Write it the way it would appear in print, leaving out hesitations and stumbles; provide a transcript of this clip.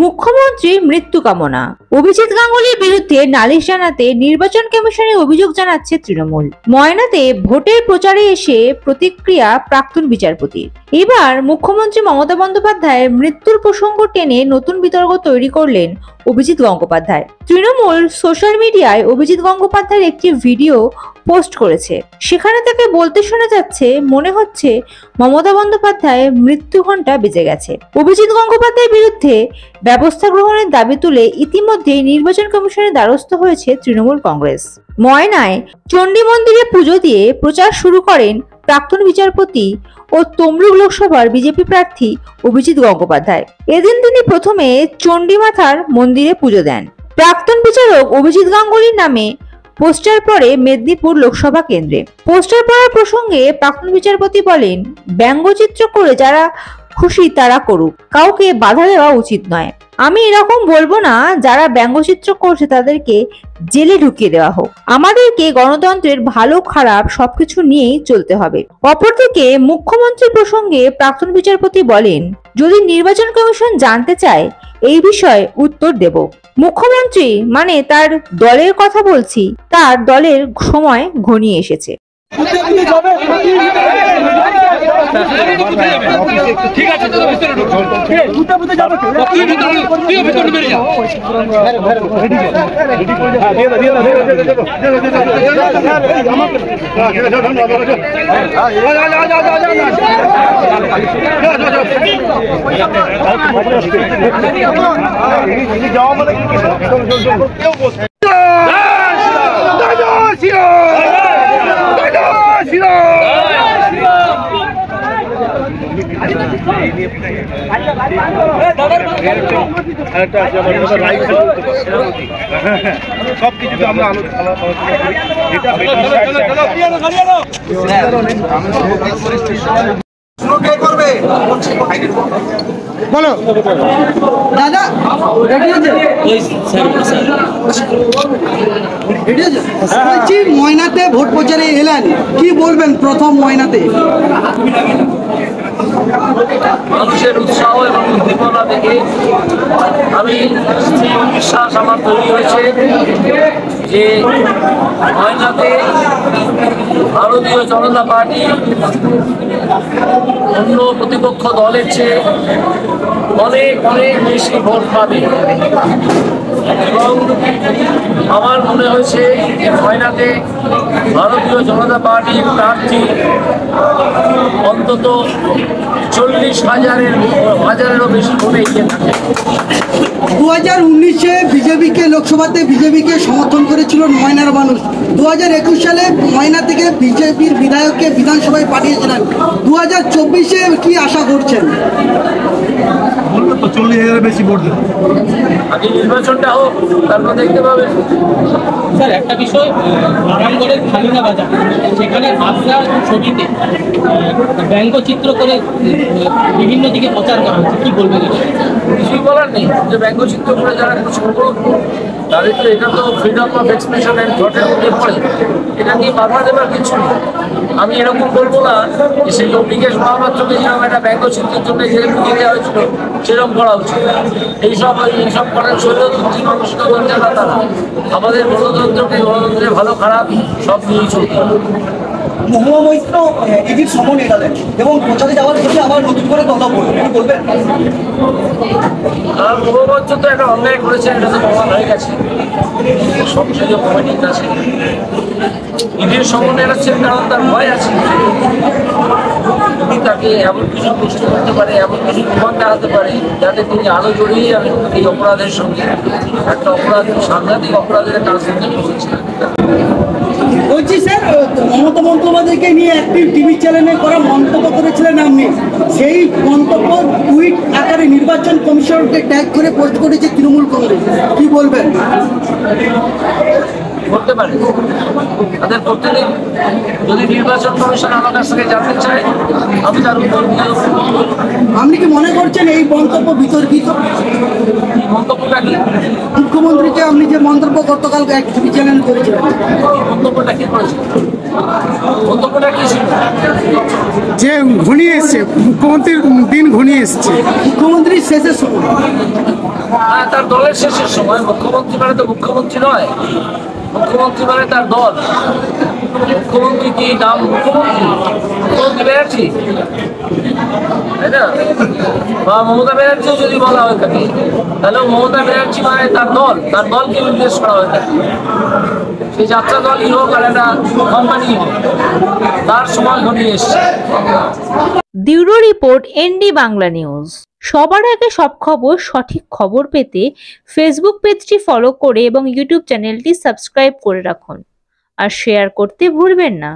মুখ্যমন্ত্রীর মৃত্যু কামনা। অভিজিৎ গাঙ্গুলির বিরুদ্ধে নালিশ জানাতে নির্বাচন কমিশনে অভিযোগ জানাচ্ছে তৃণমূল। ময়নাতে ভোটের প্রচারে এসে প্রতিক্রিয়া প্রাক্তন বিচারপতির। এবার মুখ্যমন্ত্রী মমতা বন্দ্যোপাধ্যায়ের মৃত্যুর প্রসঙ্গ টেনে নতুন বিতর্ক তৈরি করলেন অভিজিৎ গঙ্গোপাধ্যায়। তৃণমূল সোশ্যাল মিডিয়ায় অভিজিৎ গঙ্গোপাধ্যায়ের একটি ভিডিও পোস্ট করেছে। সেখানে তাকে বলতে শোনা যাচ্ছে, মনে হচ্ছে মমতা বন্দ্যোপাধ্যায়ের মৃত্যু ঘণ্টা বেজে গেছে। অভিজিৎ গঙ্গোপাধ্যায়ের বিরুদ্ধে ব্যবস্থা গ্রহণের দাবি তুলে ইতিমধ্যে নির্বাচন কমিশনের দ্বারস্থ হয়েছে তৃণমূল কংগ্রেস। ময়নায় চণ্ডী মন্দিরে পুজো দিয়ে প্রচার শুরু করেন প্রাক্তন বিচারপতি ও তমলুক লোকসভার বিজেপি প্রার্থী অভিজিৎ গঙ্গোপাধ্যায়। এদিন তিনি প্রথমে চণ্ডীমাতার মন্দিরে পুজো দেন। প্রাক্তন বিচারক অভিজিৎ গাঙ্গুলির নামে পোস্টার পড়ে মেদিনীপুর লোকসভা কেন্দ্রে। পোস্টার পড়ার প্রসঙ্গে প্রাক্তন বিচারপতি বলেন, ব্যঙ্গচিত্র করে যারা খুশি তারা করুক, কাউকে বাধা দেওয়া উচিত নয়। আমি এরকম বলবো না, যারা ব্যঙ্গচিত্র করছে তাদেরকে জেলে ঢুকিয়ে দেওয়া হোক। আমাদেরকে গণতন্ত্রের ভালো খারাপ সবকিছু নিয়েই চলতে হবে। অপরদিকে মুখ্যমন্ত্রী প্রসঙ্গে প্রাক্তন বিচারপতি বলেন, যদি নির্বাচন কমিশন জানতে চায় এই বিষয়ে উত্তর দেব। মুখ্যমন্ত্রী মানে তার দলের কথা বলছি, তার দলের সময় ঘনিয়ে এসেছে। ঠিক আছে, সবকিছু আমরা আলোচনা বলো দাদা, ময়নাতে ভোট প্রচারে এলেন, কি বলবেন প্রথম ময়নাতে? মানুষের উৎসাহ এবং উদ্দীপনা দেখে আমি বিশ্বাস আমার তৈরি হয়েছে যে ময়নাতে ভারতীয় জনতা পার্টি অন্য প্রতিপক্ষ দলের চেয়ে অনেক অনেক বেশি ভোট পাবে এবং আমার মনে হয়েছে যে ময়নাতে ভারতীয় জনতা পার্টির প্রার্থী অন্তত 40,000-এরও বেশি ভোটে এগিয়ে থাকে। 2019-এ লোকসভাতে বিজেপিকে সমর্থন করেছিল ময়নার মানুষ। 2021 সালে ময়না থেকে বিজেপির বিধায়ককে বিধানসভায় পাঠিয়েছিলেন। 2024-এ কি আশা করছেন? 40,000 বেশি ভোট দেবে। আগে নির্বাচনটা হোক, তারপর দেখতে পাবেন। স্যার, একটা বিষয়, আরামগড়ের খালিনা বাজার, সেখানে আপনার ছবিতে ব্যঙ্গচিত্র করে বিভিন্ন দিকে প্রচার করা হচ্ছে, কি বলবেন? কিছুই বলার নেই, যে ব্যঙ্গচিত্র করে যারা কিছু করবো তাদের তো এটা তো ফ্রিডম অফ এক্সপ্রেশন অ্যান্ড থটের মধ্যে পড়ে, এটা নিয়ে বাধা দেওয়ার কিছু নেই। আমি এরকম বলবো না যে সেই অভিকেশ মহাপাত্রকে যেরকম একটা ব্যঙ্গচিত্রের জন্য জেলে ঢুকিয়ে দেওয়া হয়েছিল সেরকম করা উচিত। এইসব করার শৈলতন্ত্রী মানসিকতা যারা, তারা আমাদের গণতন্ত্রের ভালো খারাপ সব নিয়েই চলতে হবে। মহুয়া মৈত্র ইডির সমন এড়ালেন এবং প্রচারে যাওয়ার জন্য আবার নতুন করে কথা বলবেন। আর মহুয়া তো একটা অন্যায় করেছে, এটা তো প্রমাণ হয়ে গেছে, সংসদীয় কমিটির কাছে। ইডির সমন এড়াচ্ছেন কারণ তার ভয় আছে, তাকে এমন কিছু প্রশ্ন করতে পারে, এমন কিছু প্রমাণ দেখাতে পারে যাতে তিনি আলো জড়িয়ে এই অপরাধের সঙ্গে একটা সাংঘাতিক অপরাধের কাজ করতে বলছেন। বলছি স্যার, মমতা বন্দ্যোপাধ্যায়কে নিয়ে একটি টিভি চ্যানেলে করা মন্তব্য করেছিলেন আপনি, সেই মন্তব্য টুইট আকারে নির্বাচন কমিশনকে ট্যাগ করে পোস্ট করেছে তৃণমূল কংগ্রেস, কি বলবেন? করতে পারে, তাদের করতে নেই। যদি নির্বাচন কমিশন আমার কাছ থেকে জানতে চায়, আমি তার উত্তর দিয়ে। আপনি কি মনে করছেন এই মন্তব্য বিতর্কিত? মন্তব্যটা কি? মুখ্যমন্ত্রীকে আপনি যে মন্তব্য গতকাল এক টিভি চ্যানেল করেছিলেন, মন্তব্যটা কি করেছিল? মন্তব্যটা কি ছিল? যে ঘনিয়ে এসছে, মুখ্যমন্ত্রীর দিন ঘনিয়ে এসছে, মুখ্যমন্ত্রীর শেষের সময় তার দলের শেষের সময়। মুখ্যমন্ত্রী মানে তো মুখ্যমন্ত্রী নয়, মুখ্যমন্ত্রী মানে তার দল। মুখ্যমন্ত্রী কি নাম মুখ্যমন্ত্রী ব্যানার্জি, তাই না? বা মমতা ব্যানার্জিও যদি বলা হয়ে থাকে, তাহলে মমতা ব্যানার্জি মানে তার দলকে নির্দেশ করা হয়ে থাকে। সেই যাত্রা দলই হোক আর একটা কোম্পানি হোক, তার সময় ঘনিয়ে এসছে। Bureau report, ND Bangla news. সবার আগে সব খবর, সঠিক খবর পেতে ফেসবুক পেজটি ফলো করে এবং ইউটিউব চ্যানেলটি সাবস্ক্রাইব করে রাখুন আর শেয়ার করতে ভুলবেন না।